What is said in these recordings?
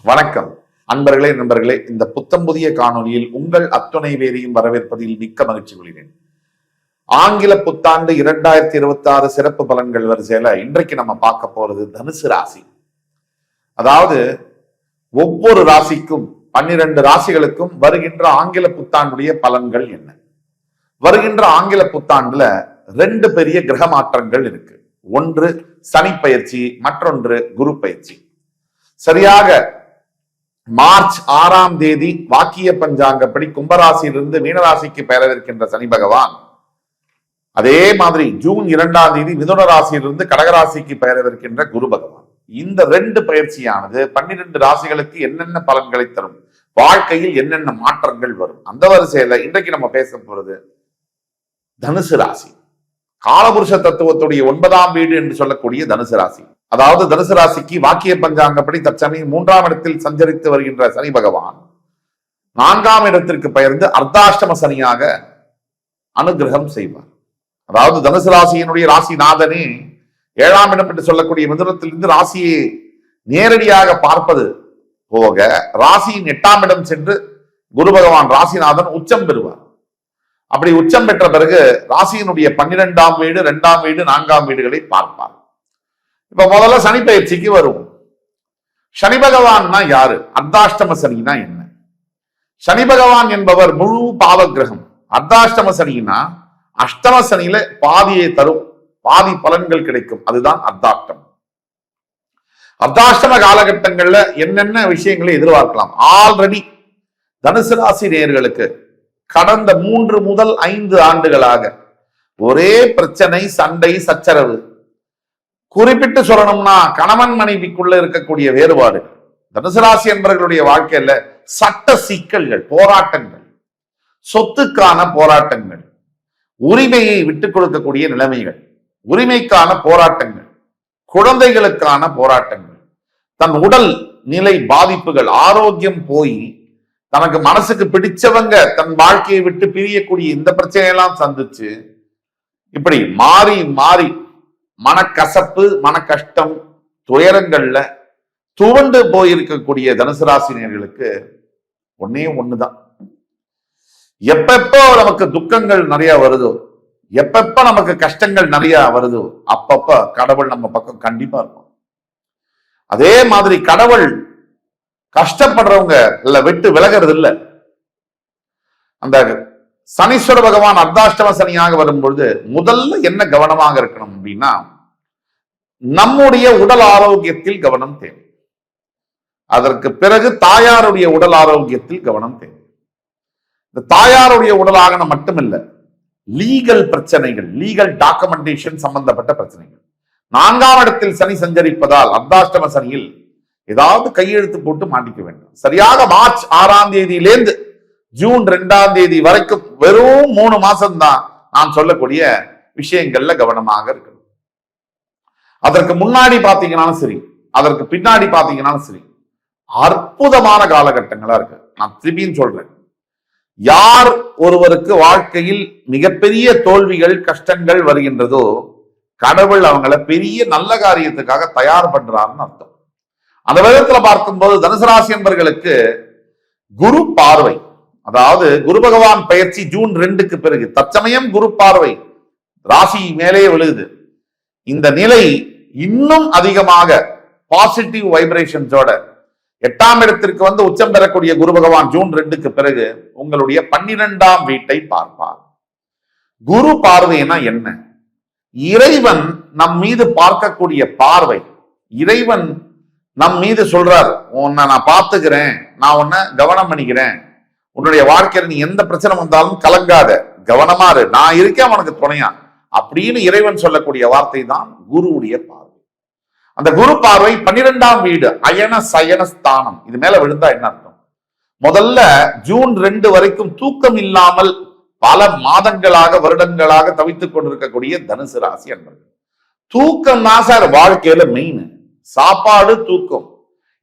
வணக்கம் அன்பர்களே, நண்பர்களே. இந்த புத்தம் புதிய காணொலியில் உங்கள் அத்துணை பேரையும் வரவேற்பதில் மிக்க மகிழ்ச்சி கொள்கிறேன். ஆங்கில புத்தாண்டு 2026 சிறப்பு பலன்கள் வரிசையில இன்றைக்கு நம்ம பார்க்க போறது தனுசு ராசி. அதாவது ஒவ்வொரு ராசிக்கும் 12 ராசிகளுக்கும் வருகின்ற ஆங்கில புத்தாண்டுடைய பலன்கள் என்ன. வருகின்ற ஆங்கில புத்தாண்டுல 2 பெரிய கிரக மாற்றங்கள் இருக்கு. ஒன்று சனி பயிற்சி, மற்றொன்று குரு பயிற்சி. சரியாக மார்ச் 6ஆம் தேதி வாக்கிய பஞ்சாங்கப்படி கும்பராசியிலிருந்து மீனராசிக்கு பெயரவிருக்கின்ற சனி பகவான், அதே மாதிரி ஜூன் 2ஆம் தேதி மிதுன ராசியிலிருந்து கடகராசிக்கு பெயரவிருக்கின்ற குரு பகவான். இந்த 2 பயிற்சியானது 12 ராசிகளுக்கு என்னென்ன பலன்களை தரும், வாழ்க்கையில் என்னென்ன மாற்றங்கள் வரும், அந்த வரிசையில இன்றைக்கு நம்ம பேச போறது தனுசு ராசி. காலபுருஷ தத்துவத்துடைய 9ஆம் வீடு என்று சொல்லக்கூடிய தனுசு ராசி. அதாவது தனுசு ராசிக்கு வாக்கிய பஞ்சாங்கப்படி தற்சமயம் 3ஆம் இடத்தில் சஞ்சரித்து வருகின்ற சனி பகவான் 4ஆம் இடத்திற்கு பெயர்ந்து அர்த்தாஷ்டம சனியாக அனுகிரகம் செய்வார். அதாவது தனுசு ராசியினுடைய ராசிநாதனே 7ஆம் இடம் என்று சொல்லக்கூடிய மிதுனத்திலிருந்து ராசியை நேரடியாக பார்ப்பது போக ராசியின் 8ஆம் இடம் சென்று குரு பகவான் ராசிநாதன் உச்சம் பெறுவார். அப்படி உச்சம் பெற்ற பிறகு ராசியினுடைய 12ஆம் வீடு, 2ஆம் வீடு, 4ஆம் வீடுகளை பார்ப்பார். இப்ப முதல்ல சனி பயிற்சிக்கு வருவோம். சனி பகவான்னா யாரு, அர்த்தாஷ்டம சனினா என்ன? சனி பகவான் என்பவர் முழு பாவ கிரகம். அர்த்தாஷ்டம சனினா அஷ்டம சனியில பாதியை தரும், பாதி பலன்கள் கிடைக்கும். அதுதான் அர்த்தாஷ்டம். அர்த்தாஷ்டம காலகட்டங்கள்ல என்னென்ன விஷயங்களை எதிர்பார்க்கலாம்? ஆல்ரெடி தனுசு ராசி நேயர்களுக்கு கடந்த 3 முதல் 5 ஆண்டுகளாக ஒரே பிரச்சனை, சண்டை, சச்சரவு. குறிப்பிட்டு சொல்லணும்னா கணவன் மனைவிக்குள்ள இருக்கக்கூடிய வேறுபாடு. தனுசு ராசி என்பவர்களுடைய வாழ்க்கையில சட்ட சிக்கல்கள், போராட்டங்கள், சொத்துக்கான போராட்டங்கள், உரிமையை விட்டுக் கொடுக்கக்கூடிய நிலைமைகள், உரிமைக்கான போராட்டங்கள், குழந்தைகளுக்கான போராட்டங்கள், தன் உடல் நிலை பாதிப்புகள், ஆரோக்கியம் போய் தனக்கு மனசுக்கு பிடிச்சவங்க தன் வாழ்க்கையை விட்டு பிரியக்கூடிய இந்த பிரச்சனையெல்லாம் சந்திச்சு இப்படி மாறி மாறி மனக்கசப்பு, மன கஷ்டம், துயரங்கள்ல துவண்டு போயிருக்கக்கூடிய தனுசு ராசினியர்களுக்கு ஒன்னே ஒண்ணுதான். எப்பப்போ நமக்கு துக்கங்கள் நிறைய வருதோ, எப்பப்ப நமக்கு கஷ்டங்கள் நிறைய வருதோ, அப்பப்ப கடவுள் நம்ம பக்கம் கண்டிப்பா இருக்கும். அதே மாதிரி கடவுள் கஷ்டப்படுறவங்க இல்ல விட்டு விலகிறது இல்லை. அந்த சனீஸ்வர பகவான் அர்த்தாஷ்டம சனியாக வரும்பொழுது முதல்ல என்ன கவனமாக இருக்கணும் அப்படின்னா, நம்முடைய உடல் ஆரோக்கியத்தில் கவனம் தேவை. அதற்கு பிறகு தாயாருடைய உடல் ஆரோக்கியத்தில் கவனம் தேவை. இந்த தாயாருடைய உடலாக மட்டுமில்ல, லீகல் பிரச்சனைகள், லீகல் டாக்குமெண்டேஷன் சம்பந்தப்பட்ட பிரச்சனைகள். 4ஆம் இடத்தில் சனி சஞ்சரிப்பதால் அர்த்தாஷ்டம சனியில் ஏதாவது கையெழுத்து போட்டு மாட்டிக்க வேண்டும். சரியாக மார்ச் 6ஆம் தேதியிலேருந்து ஜூன் 2ஆம் தேதி வரைக்கும் வெறும் 3 மாசம் தான் நான் சொல்லக்கூடிய விஷயங்கள்ல கவனமாக இருக்கணும். அதற்கு முன்னாடி பாத்தீங்கன்னாலும் சரி, அதற்கு பின்னாடி பாத்தீங்கன்னாலும் சரி, அற்புதமான காலகட்டங்களா இருக்கு. நான் திருப்பியும் சொல்றேன், யார் ஒருவருக்கு வாழ்க்கையில் மிகப்பெரிய தோல்விகள், கஷ்டங்கள் வருகின்றதோ கடவுள் அவங்களை பெரிய நல்ல காரியத்துக்காக தயார் பண்றாருன்னு அர்த்தம். அந்த விதத்துல பார்க்கும்போது தனுசு ராசி என்பவர்களுக்கு குரு பார்வை, அதாவது குரு பகவான் பயிற்சி ஜூன் 2க்கு பிறகு தற்சமயம் குரு பார்வை ராசி மேலே விழுகுது. இந்த நிலை இன்னும் அதிகமாக பாசிட்டிவ் வைப்ரேஷன்ஸோட 8ஆம் இடத்திற்கு வந்து உச்சம் பெறக்கூடிய குரு பகவான் ஜூன் 2க்கு பிறகு உங்களுடைய 12ஆம் வீட்டை பார்ப்பார். குரு பார்வைனா என்ன? இறைவன் நம் மீது பார்க்கக்கூடிய பார்வை. இறைவன் நம் மீது சொல்றார், உன்னை நான் பார்த்துக்கிறேன், நான் உன்னை கவனம் பண்ணிக்கிறேன், உன்னுடைய வாழ்க்கையில நீ எந்த பிரச்சனை வந்தாலும் கலங்காத, கவனமா இரு, நான் இருக்கேன் உனக்கு துணையா அப்படின்னு இறைவன் சொல்லக்கூடிய வார்த்தை தான் குருவுடைய பார்வை. அந்த குரு பார்வை 12ஆம் வீடு, அயன சயன ஸ்தானம். இது மேல விழுந்தா என்ன அர்த்தம்? முதல்ல ஜூன் 2 வரைக்கும் தூக்கம் இல்லாமல் பல மாதங்களாக, வருடங்களாக தவித்துக் கொண்டிருக்கக்கூடிய தனுசு ராசி என்பது. தூக்கம் தான் சார் வாழ்க்கையில மெயின். சாப்பாடு, தூக்கம்,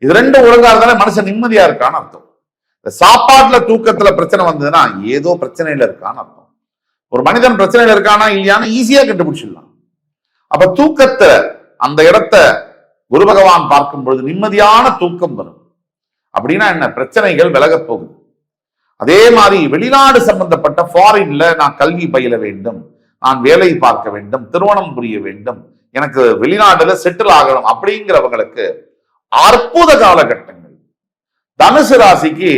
இது 2 ஒழுங்கா இருந்தாலே மனுஷன் நிம்மதியா இருக்கான்னு அர்த்தம். சாப்பாட்டுல தூக்கத்துல பிரச்சனை வந்ததுன்னா ஏதோ பிரச்சனையில இருக்கான்னு அர்த்தம். ஒரு மனிதன் பிரச்சனையில இருக்கானா இல்லையான்னு ஈஸியா கண்டுபிடிச்சிடலாம். அப்ப தூக்கத்தை, அந்த இடத்த குரு பகவான் பார்க்கும் பொழுது நிம்மதியான தூக்கம் வரும். அப்படின்னா என்ன? பிரச்சனைகள் விலகப் போகுது. அதே மாதிரி வெளிநாடு சம்பந்தப்பட்ட ஃபாரின்ல நான் கல்வி பயில வேண்டும், நான் வேலை பார்க்க வேண்டும், திருமணம் புரிய வேண்டும், எனக்கு வெளிநாடுல செட்டில் ஆகணும் அப்படிங்கிறவங்களுக்கு அற்புத காலகட்டங்கள். தனுசு ராசிக்கு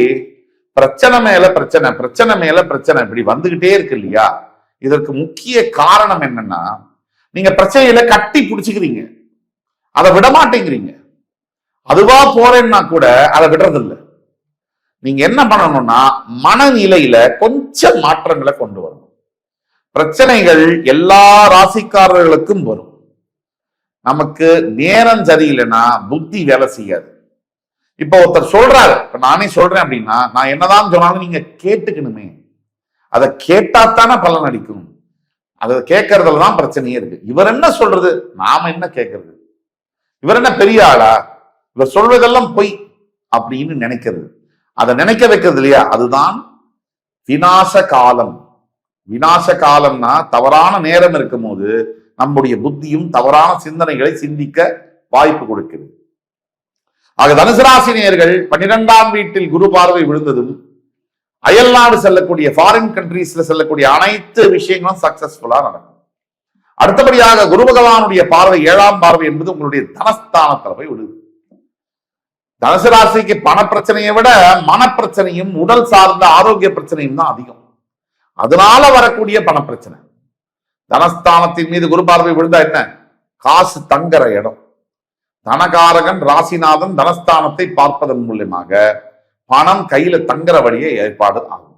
பிரச்சனை மேல பிரச்சனை, பிரச்சனை மேல பிரச்சனை இப்படி வந்துகிட்டே இருக்கு இல்லையா? இதற்கு முக்கிய காரணம் என்னன்னா, நீங்க பிரச்சனையில கட்டி பிடிச்சுக்கிறீங்க, அதை விட மாட்டேங்கிறீங்க. அதுவா போறேன்னா கூட அதை விடுறதில்லை. நீங்க என்ன பண்ணணும்னா மனநிலையில கொஞ்சம் மாற்றங்களை கொண்டு வரணும். பிரச்சனைகள் எல்லா ராசிக்காரர்களுக்கும் வரும். நமக்கு நேரம் சரியில்லைன்னா புத்தி வேலை செய்யாது. இப்ப ஒருத்தர் சொல்றாரு, இப்ப நானே சொல்றேன் அப்படின்னா, நான் என்னதான் சொன்னாலும் நீங்க கேட்டுக்கணுமே. அதை கேட்டாத்தானே பலன் அளிக்கும். அதை கேட்கறதுல தான் பிரச்சனையே இருக்கு. இவர் என்ன சொல்றது, நாம என்ன கேட்கறது? இவர் என்ன பெரிய ஆளா, இவர் சொல்வதெல்லாம் பொய் அப்படின்னு நினைக்கிறது. அதை நினைக்க வைக்கிறது இல்லையா, அதுதான் விநாச காலம். விநாச காலம்னா தவறான நேரம் இருக்கும் போது நம்முடைய புத்தியும் தவறான சிந்தனைகளை சிந்திக்க வாய்ப்பு கொடுக்கிறது. ஆக தனுசு ராசி நேயர்கள் 12ஆம் வீட்டில் குரு பார்வை விழுந்ததும் அயல்நாடு செல்லக்கூடிய ஃபாரின் கண்ட்ரீஸ்ல செல்லக்கூடிய அனைத்து விஷயங்களும் சக்சஸ்ஃபுல்லா நடக்கும். அடுத்தபடியாக குரு பகவானுடைய பார்வை 7ஆம் பார்வை என்பது உங்களுடைய தனஸ்தானத்தில் போய் விழுது. தனுசு ராசிக்கு பண பிரச்சனையை விட மனப்பிரச்சனையும் உடல் சார்ந்த ஆரோக்கிய பிரச்சனையும் தான் அதிகம். அதனால வரக்கூடிய பண பிரச்சனை. தனஸ்தானத்தின் மீது குரு பார்வை விழுந்தா என்ன? காசு தங்குற இடம். தனகாரகன் ராசிநாதன் தனஸ்தானத்தை பார்ப்பதன் மூலமாக பணம் கையில தங்குற வழியை ஏற்பாடு ஆகும்.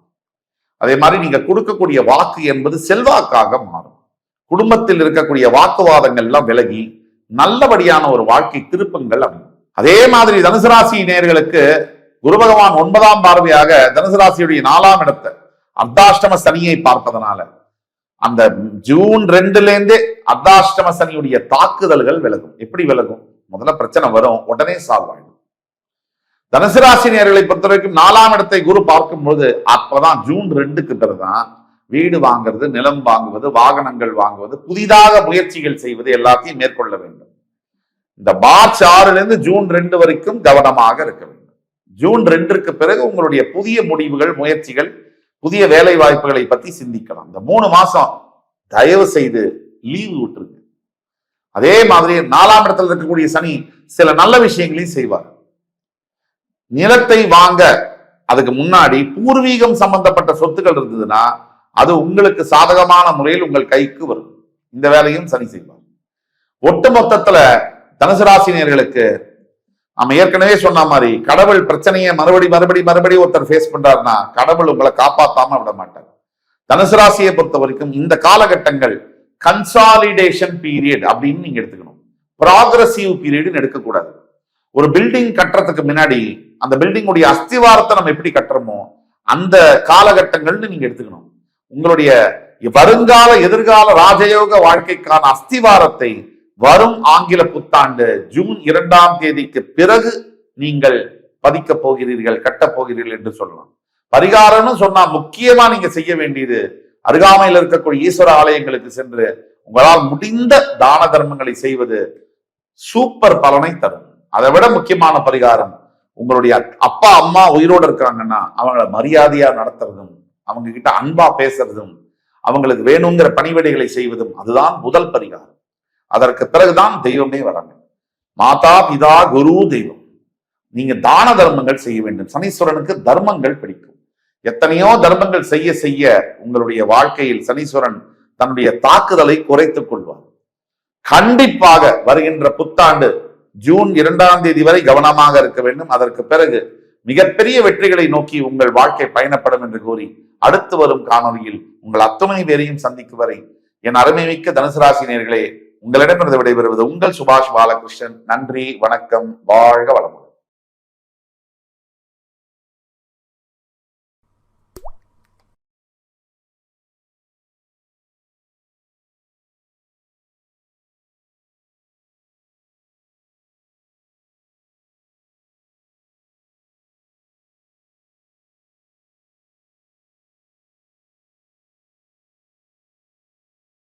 அதே மாதிரி நீங்க கொடுக்கக்கூடிய வாக்கு என்பது செல்வாக்காக மாறும். குடும்பத்தில் இருக்கக்கூடிய வாக்குவாதங்கள் எல்லாம் விலகி நல்லபடியான ஒரு வாழ்க்கை திருப்பங்கள் அமையும். அதே மாதிரி தனுசு ராசி நேயர்களுக்கு குரு பகவான் 9ஆம் பார்வையாக தனுசு ராசியுடைய 4ஆம் இடத்தை அர்த்தாஷ்டம சனியை பார்ப்பதனால அந்த ஜூன் 2 அர்த்தாஷ்டம சனியுடைய தாக்குதல்கள் விலகும். எப்படி விலகும்? முதல்ல பிரச்சனை வரும், உடனே சால்வ் ஆயிடும். தனுசு ராசி நேயர்களை பொறுத்த வரைக்கும் 4ஆம் இடத்தை குரு பார்க்கும்போது அப்பதான் ஜூன் 2க்கு பிறகுதான் வீடு வாங்குறது, நிலம் வாங்குவது, வாகனங்கள் வாங்குவது, புதிதாக முயற்சிகள் செய்வது எல்லாத்தையும் மேற்கொள்ள வேண்டும். இந்த மார்ச் 6 ஜூன் 2 வரைக்கும் கவனமாக இருக்க வேண்டும். ஜூன் 2க்கு பிறகு உங்களுடைய புதிய முடிவுகள், முயற்சிகள், புதிய வேலை வாய்ப்புகளை பத்தி சிந்திக்கலாம். இந்த 3 மாசம் தயவு செய்து லீவு விட்டுருங்க. அதே மாதிரி 4ஆம் இடத்துல இருக்கக்கூடிய சனி சில நல்ல விஷயங்களையும் செய்வார். நிலத்தை வாங்க அதுக்கு முன்னாடி பூர்வீகம் சம்பந்தப்பட்ட சொத்துக்கள் இருந்ததுன்னா அது உங்களுக்கு சாதகமான முறையில் உங்கள் கைக்கு வரும். இந்த வேலையும் சனி செய்வார். ஒட்டு மொத்தத்துல தனுசு ராசினியர்களுக்கு நம்ம ஏற்கனவே சொன்ன மாதிரி கடவுள் பிரச்சனையை மறுபடி ஒருத்தர் ஃபேஸ் பண்றாருன்னா கடவுள் உங்களை காப்பாத்தாம விட மாட்டார். தனுசு ராசியை பொறுத்த வரைக்கும் இந்த காலகட்டங்கள் கன்சாலிடேஷன் பீரியட் அப்படின்னு நீங்க எடுத்துக்கணும். ப்ராக்ரசிவ் பீரியட் எடுக்கக்கூடாது. ஒரு பில்டிங் கட்டுறதுக்கு முன்னாடி அந்த பில்டிங்குடைய அஸ்திவாரத்தை நம்ம எப்படி கட்டுறோமோ அந்த காலகட்டங்கள்னு நீங்க எடுத்துக்கணும். உங்களுடைய வருங்கால எதிர்கால ராஜயோக வாழ்க்கைக்கான அஸ்திவாரத்தை வரும் ஆங்கில புத்தாண்டு ஜூன் 2ஆம் தேதிக்கு பிறகு நீங்கள் பதிக்க போகிறீர்கள், கட்டப் போகிறீர்கள் என்று சொல்லலாம். பரிகாரம்னு சொன்னா முக்கியமா நீங்க செய்ய வேண்டியது அருகாமையில் இருக்கக்கூடிய ஈஸ்வர ஆலயங்களுக்கு சென்று உங்களால் முடிந்த தான தர்மங்களை செய்வது சூப்பர் பலனை தரும். அதை விட முக்கியமான பரிகாரம், உங்களுடைய அப்பா அம்மா உயிரோடு இருக்காங்கன்னா அவங்கள மரியாதையா நடத்துறதும், அவங்க கிட்ட அன்பா பேசுறதும், அவங்களுக்கு வேணுங்கிற பணிவிடைகளை செய்வதும் அதுதான் முதல் பரிகாரம். அதற்கு பிறகுதான் தெய்வமே வராங்க. மாதா பிதா குரு தெய்வம். நீங்க தான தர்மங்கள் செய்ய வேண்டும். சனீஸ்வரனுக்கு தர்மங்கள் பிடிக்கும். எத்தனையோ தர்மங்கள் செய்ய செய்ய உங்களுடைய வாழ்க்கையில் சனீஸ்வரன் தன்னுடைய தாக்குதலை குறைத்துக் கொள்வார். கண்டிப்பாக வருகின்ற புத்தாண்டு ஜூன் 2ஆம் தேதி வரை கவனமாக இருக்க வேண்டும். அதற்கு பிறகு மிகப்பெரிய வெற்றிகளை நோக்கி உங்கள் வாழ்க்கை பயணப்படும் என்று கூறி அடுத்து வரும் காணொலியில் உங்கள் அத்துணை பேரையும் சந்திக்கும் வரை என் அருமைமிக்க தனுசு ராசி நேயர்களே, உங்களிடமிருந்து விடைபெறுவது உங்கள் சுபாஷ் பாலகிருஷ்ணன். நன்றி, வணக்கம், வாழ்க வளமுடன்.